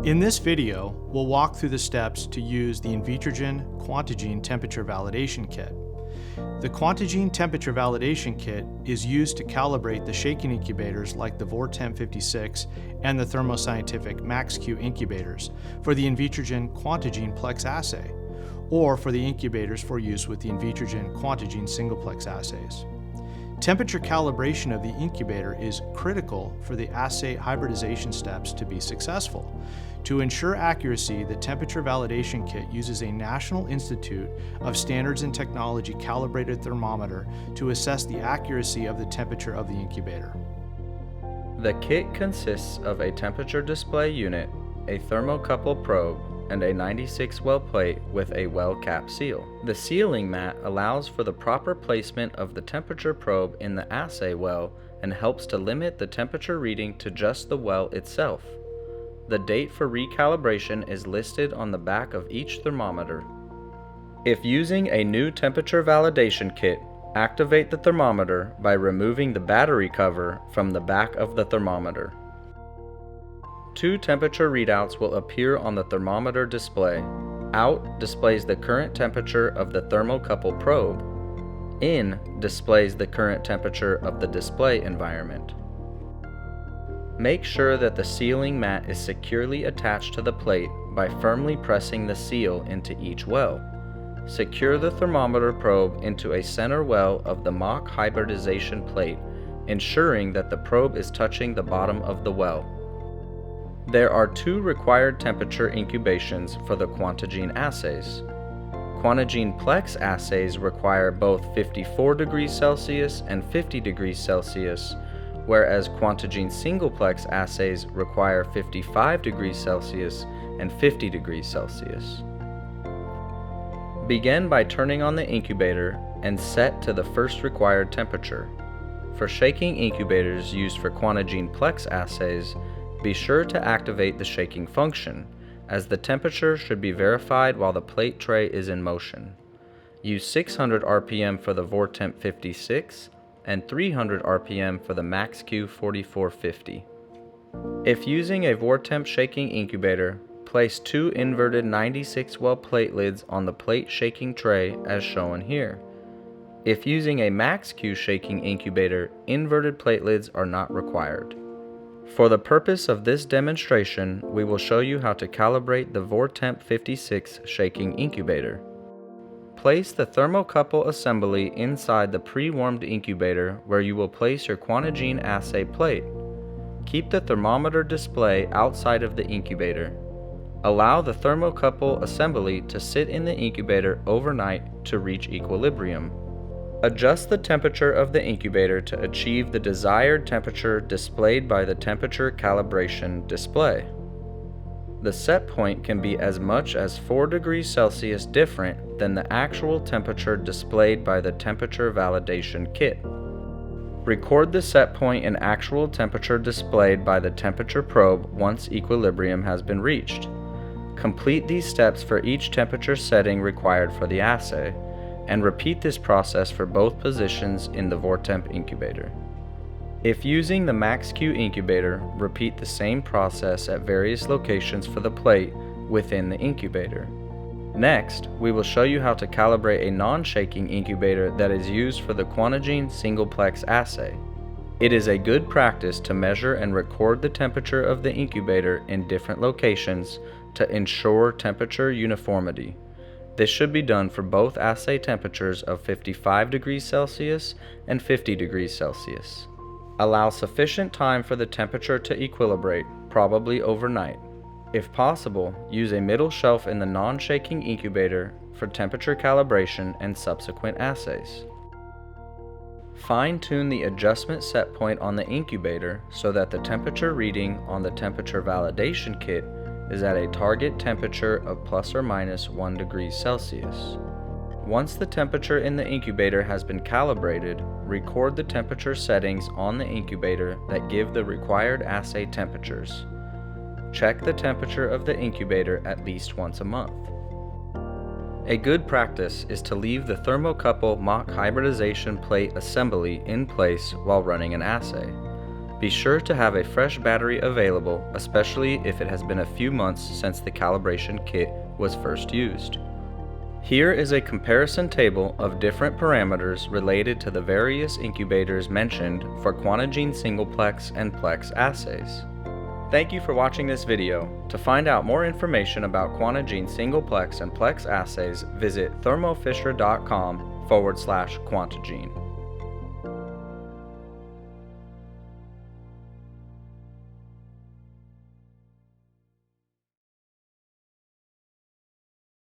In this video, we'll walk through the steps to use the Invitrogen QuantiGene temperature validation kit. The QuantiGene temperature validation kit is used to calibrate the shaking incubators like the Vortemp 56 and the Thermo Scientific Max-Q incubators for the Invitrogen QuantiGene Plex assay, or for the incubators for use with the Invitrogen QuantiGene Singleplex assays. Temperature calibration of the incubator is critical for the assay hybridization steps to be successful. To ensure accuracy, the temperature validation kit uses a National Institute of Standards and Technology calibrated thermometer to assess the accuracy of the temperature of the incubator. The kit consists of a temperature display unit, a thermocouple probe, and a 96 well plate with a well cap seal. The sealing mat allows for the proper placement of the temperature probe in the assay well and helps to limit the temperature reading to just the well itself. The date for recalibration is listed on the back of each thermometer. If using a new temperature validation kit, activate the thermometer by removing the battery cover from the back of the thermometer. Two temperature readouts will appear on the thermometer display. Out displays the current temperature of the thermocouple probe. In displays the current temperature of the display environment. Make sure that the sealing mat is securely attached to the plate by firmly pressing the seal into each well. Secure the thermometer probe into a center well of the mock hybridization plate, ensuring that the probe is touching the bottom of the well. There are two required temperature incubations for the QuantiGene assays. QuantiGene Plex assays require both 54 degrees Celsius and 50 degrees Celsius, whereas QuantiGene Singleplex assays require 55 degrees Celsius and 50 degrees Celsius. Begin by turning on the incubator and set to the first required temperature. For shaking incubators used for QuantiGene Plex assays, be sure to activate the shaking function, as the temperature should be verified while the plate tray is in motion. Use 600 RPM for the Vortemp 56 and 300 RPM for the Max-Q 4450. If using a Vortemp shaking incubator, place two inverted 96 well plate lids on the plate shaking tray as shown here. If using a Max-Q shaking incubator, inverted plate lids are not required. For the purpose of this demonstration, we will show you how to calibrate the Vortemp 56 shaking incubator. Place the thermocouple assembly inside the pre-warmed incubator where you will place your QuantiGene assay plate. Keep the thermometer display outside of the incubator. Allow the thermocouple assembly to sit in the incubator overnight to reach equilibrium. Adjust the temperature of the incubator to achieve the desired temperature displayed by the temperature calibration display. The set point can be as much as 4 degrees Celsius different than the actual temperature displayed by the temperature validation kit. Record the set point and actual temperature displayed by the temperature probe once equilibrium has been reached. Complete these steps for each temperature setting required for the assay, and repeat this process for both positions in the Vortemp incubator. If using the Max-Q incubator, repeat the same process at various locations for the plate within the incubator. Next, we will show you how to calibrate a non-shaking incubator that is used for the QuantiGene Singleplex assay. It is a good practice to measure and record the temperature of the incubator in different locations to ensure temperature uniformity. This should be done for both assay temperatures of 55 degrees Celsius and 50 degrees Celsius. Allow sufficient time for the temperature to equilibrate, probably overnight. If possible, use a middle shelf in the non-shaking incubator for temperature calibration and subsequent assays. Fine-tune the adjustment set point on the incubator so that the temperature reading on the temperature validation kit is at a target temperature of plus or minus 1 degree Celsius. Once the temperature in the incubator has been calibrated, record the temperature settings on the incubator that give the required assay temperatures. Check the temperature of the incubator at least once a month. A good practice is to leave the thermocouple mock hybridization plate assembly in place while running an assay. Be sure to have a fresh battery available, especially if it has been a few months since the calibration kit was first used. Here is a comparison table of different parameters related to the various incubators mentioned for QuantiGene Singleplex and Plex assays. Thank you for watching this video. To find out more information about QuantiGene Singleplex and Plex assays, visit thermofisher.com/QuantiGene.